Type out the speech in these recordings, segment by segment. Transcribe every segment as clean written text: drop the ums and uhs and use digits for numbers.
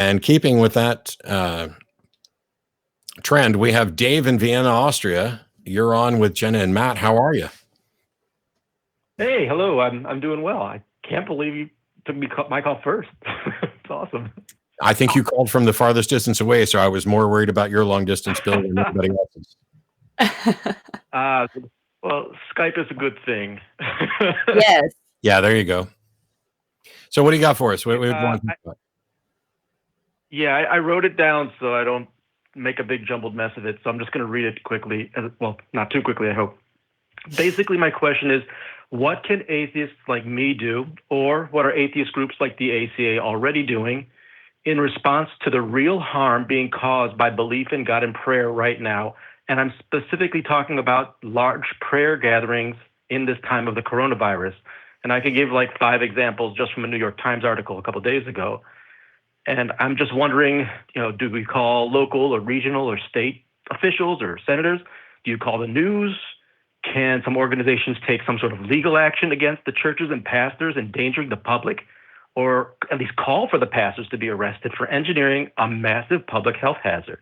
And keeping with that trend, we have Dave in Vienna, Austria. You're on with Jenna and Matt. How are you? Hey, hello. I'm doing well. I can't believe you took my call first. It's awesome. I think you called from the farthest distance away, so I was more worried about your long distance bill than anybody else's. Well, Skype is a good thing. Yes. Yeah, there you go. So what do you got for us? I wrote it down so I don't make a big jumbled mess of it. So I'm just going to read it quickly. Well, not too quickly, I hope. Basically, my question is, what can atheists like me do, or what are atheist groups like the ACA already doing in response to the real harm being caused by belief in God and prayer right now? And I'm specifically talking about large prayer gatherings in this time of the coronavirus. And I could give like 5 examples just from a New York Times article a couple of days ago. And I'm just wondering, do we call local or regional or state officials or senators? Do you call the news? Can some organizations take some sort of legal action against the churches and pastors endangering the public, or at least call for the pastors to be arrested for engineering a massive public health hazard?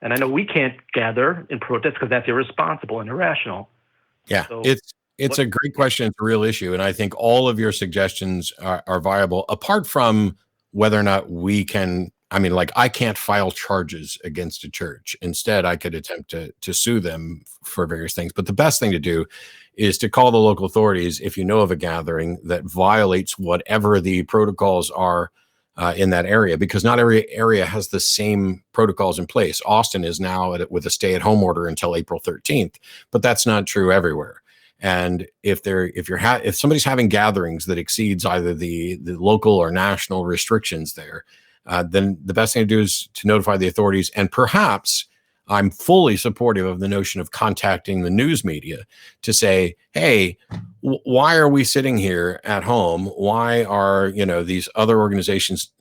And I know we can't gather in protest because that's irresponsible and irrational. Yeah, so it's a great question. It's a real issue. And I think all of your suggestions are viable, apart from whether or not we can. I mean, like, I can't file charges against a church. Instead, I could attempt to sue them for various things. But the best thing to do is to call the local authorities if you know of a gathering that violates whatever the protocols are in that area, because not every area has the same protocols in place. Austin is now with a stay-at-home order until April 13th, but that's not true everywhere. And if somebody's having gatherings that exceeds either the local or national restrictions there, then the best thing to do is to notify the authorities. And perhaps I'm fully supportive of the notion of contacting the news media to say, hey, why are we sitting here at home? Why are, these other organizations,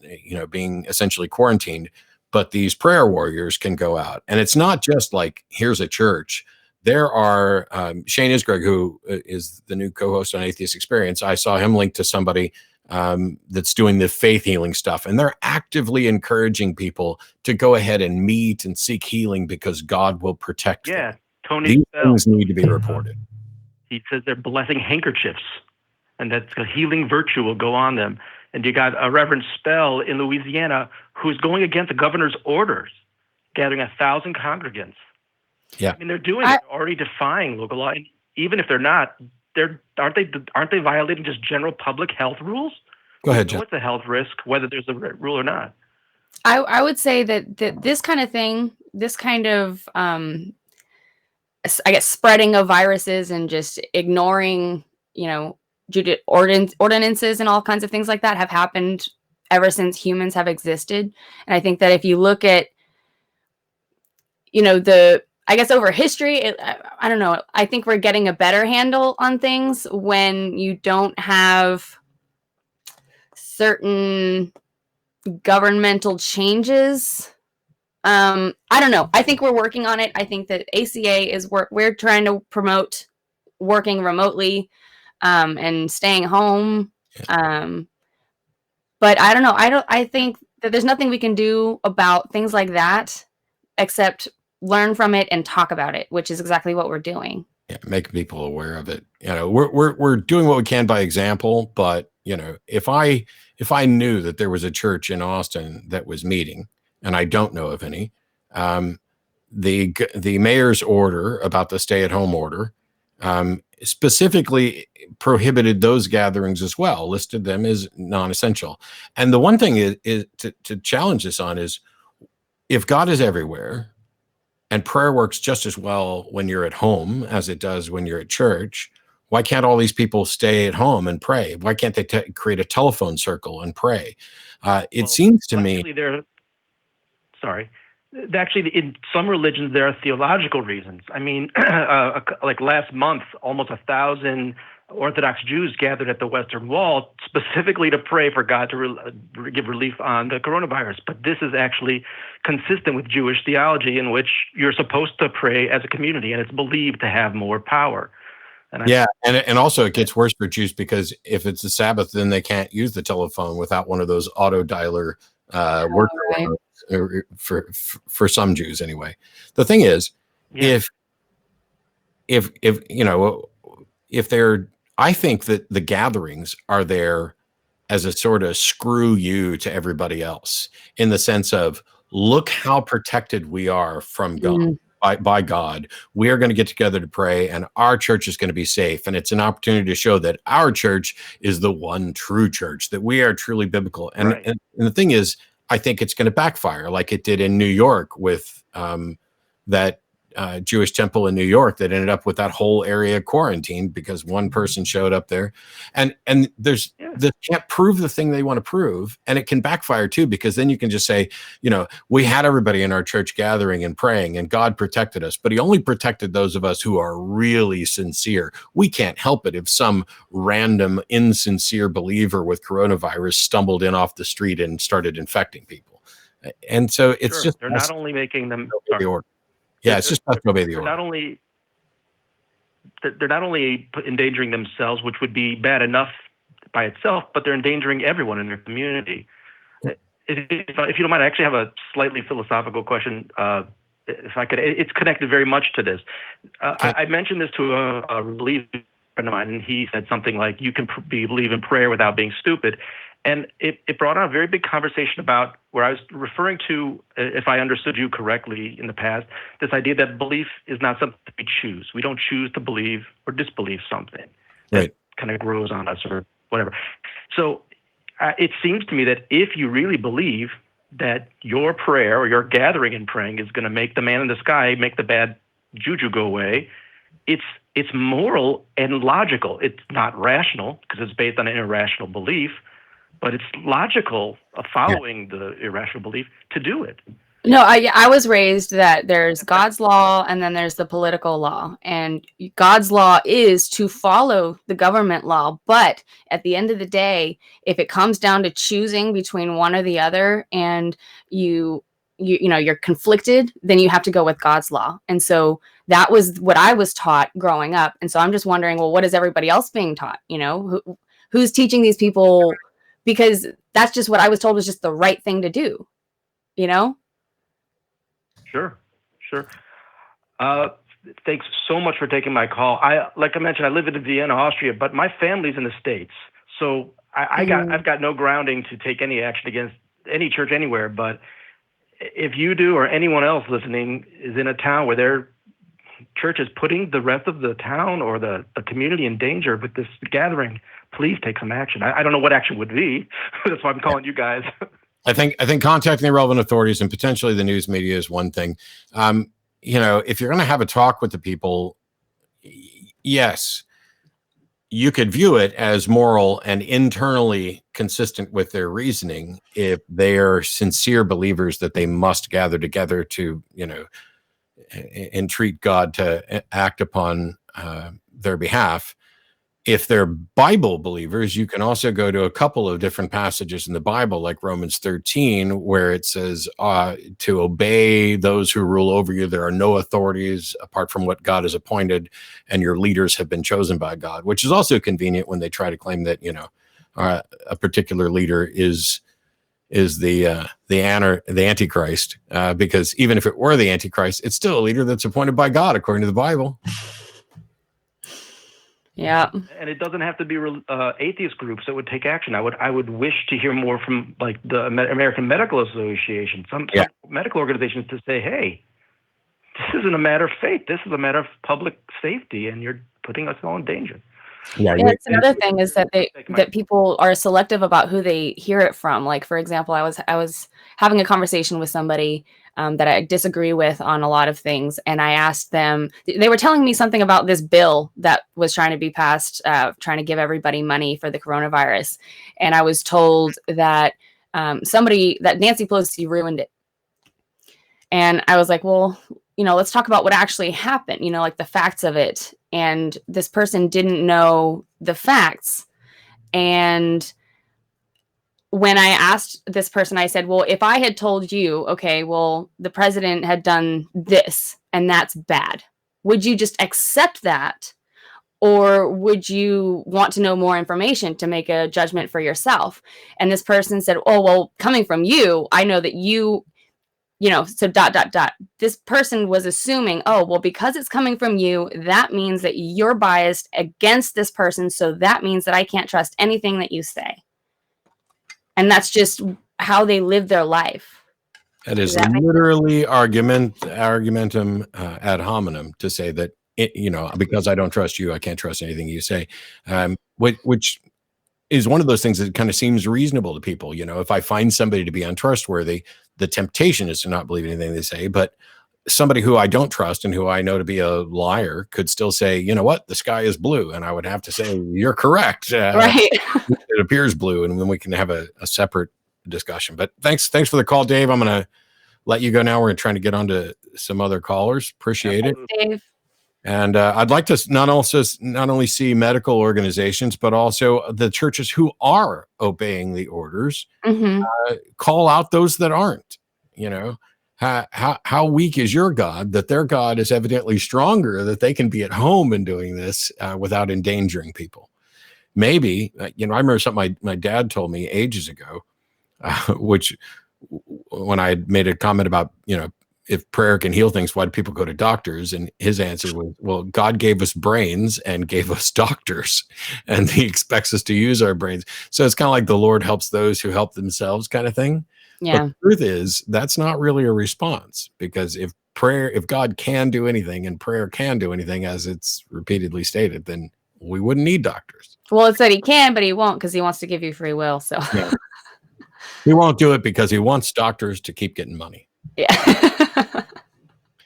being essentially quarantined, but these prayer warriors can go out? And it's not just like, here's a church. There are Shane Isgreg, who is the new co-host on Atheist Experience. I saw him linked to somebody that's doing the faith healing stuff, and they're actively encouraging people to go ahead and meet and seek healing because God will protect them. Tony, these things need to be reported. He says they're blessing handkerchiefs, and that a healing virtue will go on them. And you got a Reverend Spell in Louisiana who's going against the governor's orders, gathering 1,000 congregants. Yeah, I mean, they're doing it, already defying local law. And even if they're not, aren't they violating just general public health rules? Go ahead, Jen. What's the health risk, whether there's a rule or not? I would say that this kind of thing, this kind of, I guess, spreading of viruses and just ignoring, ordinances and all kinds of things like that have happened ever since humans have existed. And I think that if you look at, I guess over history, I don't know. I think we're getting a better handle on things when you don't have certain governmental changes. I don't know. I think we're working on it. I think that ACA is we're trying to promote working remotely and staying home. But I don't know. I think that there's nothing we can do about things like that except learn from it and talk about it, which is exactly what we're doing. Yeah, make people aware of it. We're doing what we can by example, but if I knew that there was a church in Austin that was meeting, and I don't know of any, the mayor's order about the stay-at-home order specifically prohibited those gatherings as well, listed them as non-essential. And the one thing is to challenge this on is, if God is everywhere, and prayer works just as well when you're at home as it does when you're at church, why can't all these people stay at home and pray? Why can't they create a telephone circle and pray? It seems to me... Actually, in some religions, there are theological reasons. I mean, like last month, almost 1,000 Orthodox Jews gathered at the Western Wall specifically to pray for God to give relief on the coronavirus. But this is actually consistent with Jewish theology, in which you're supposed to pray as a community, and it's believed to have more power. And also it gets worse for Jews, because if it's the Sabbath, then they can't use the telephone without one of those auto dialer work right. for some Jews anyway. The thing is, Yeah. if if they're, I think that the gatherings are there as a sort of screw you to everybody else, in the sense of, look how protected we are from God. Mm, By God, we are going to get together to pray, and our church is going to be safe. And it's an opportunity to show that our church is the one true church, that we are truly biblical. And, Right. and the thing is, I think it's going to backfire, like it did in New York with that Jewish temple in New York that ended up with that whole area quarantined because one person showed up there. And there's they can't prove the thing they want to prove, and it can backfire too, because then you can just say, we had everybody in our church gathering and praying, and God protected us, but he only protected those of us who are really sincere. We can't help it if some random insincere believer with coronavirus stumbled in off the street and started infecting people. And so it's just, they're not only making them the order. Yeah, it's just best to obey the they're order. not only endangering themselves, which would be bad enough by itself, but they're endangering everyone in their community. If you don't mind, I actually have a slightly philosophical question. If I could, it's connected very much to this. I mentioned this to a believer friend of mine, and he said something like, "You can believe in prayer without being stupid." And it brought on a very big conversation about where I was referring to, if I understood you correctly in the past, this idea that belief is not something we choose. We don't choose to believe or disbelieve something that kind of grows on us or whatever. So it seems to me that if you really believe that your prayer or your gathering and praying is going to make the man in the sky, make the bad juju go away, it's moral and logical. It's not rational because it's based on an irrational belief, but it's logical following the irrational belief to do it. No, I was raised that there's God's law and then there's the political law. And God's law is to follow the government law. But at the end of the day, if it comes down to choosing between one or the other, and you're conflicted, then you have to go with God's law. And so that was what I was taught growing up. And so I'm just wondering, well, what is everybody else being taught? Who's teaching these people? Because that's just what I was told was just the right thing to do, Sure. Thanks so much for taking my call. Like I mentioned, I live in Vienna, Austria, but my family's in the States. So I've got no grounding to take any action against any church anywhere. But if you do, or anyone else listening is in a town where their church is putting the rest of the town or the community in danger with this gathering, please take some action. I don't know what action would be. That's why I'm calling you guys. I think contacting the relevant authorities and potentially the news media is one thing. If you're going to have a talk with the people, yes, you could view it as moral and internally consistent with their reasoning if they're sincere believers that they must gather together to, entreat God to act upon their behalf. If they're Bible believers, you can also go to a couple of different passages in the Bible, like Romans 13, where it says to obey those who rule over you. There are no authorities apart from what God has appointed, and your leaders have been chosen by God, which is also convenient when they try to claim that, a particular leader is the Antichrist, because even if it were the Antichrist, it's still a leader that's appointed by God, according to the Bible. Yeah. And it doesn't have to be atheist groups that would take action. I would wish to hear more from like the American Medical Association, some medical organizations, to say, hey, this isn't a matter of faith. This is a matter of public safety, and you're putting us all in danger. Yeah, it's another thing is that that people are selective about who they hear it from. Like, for example, I was having a conversation with somebody that I disagree with on a lot of things, and I asked them. They were telling me something about this bill that was trying to be passed, trying to give everybody money for the coronavirus, and I was told that that Nancy Pelosi ruined it, and I was like, well, let's talk about what actually happened. Like the facts of it. And this person didn't know the facts. And when I asked this person, I said, well, if I had told you, okay, well, the president had done this and that's bad, would you just accept that? or would you want to know more information to make a judgment for yourself? And this person said, oh, well, coming from you, I know that you know, so ... This person was assuming, oh, well, because it's coming from you, that means that you're biased against this person. So that means that I can't trust anything that you say. And that's just how they live their life. That is literally argumentum ad hominem, to say that, you know, because I don't trust you, I can't trust anything you say. Which is one of those things that kind of seems reasonable to people. You know, if I find somebody to be untrustworthy, the temptation is to not believe anything they say. But somebody who I don't trust and who I know to be a liar could still say, you know what, the sky is blue. And I would have to say, you're correct. Right. It appears blue. And then we can have a separate discussion. But thanks for the call, Dave. I'm going to let you go now. We're trying to get on to some other callers. Appreciate it. Dave. And I'd like to not only see medical organizations, but also the churches who are obeying the orders, call out those that aren't. You know, how weak is your God that their God is evidently stronger, that they can be at home and doing this without endangering people? Maybe, you know, I remember something my dad told me ages ago, which when I made a comment about, you know, if prayer can heal things, why do people go to doctors? And his answer was, well, God gave us brains and gave us doctors, and he expects us to use our brains. So it's kind of like the Lord helps those who help themselves kind of thing. Yeah. But the truth is, that's not really a response, because if God can do anything and prayer can do anything, as it's repeatedly stated, then we wouldn't need doctors. Well, it said he can, but he won't, because he wants to give you free will. So yeah. He won't do it because he wants doctors to keep getting money. Yeah.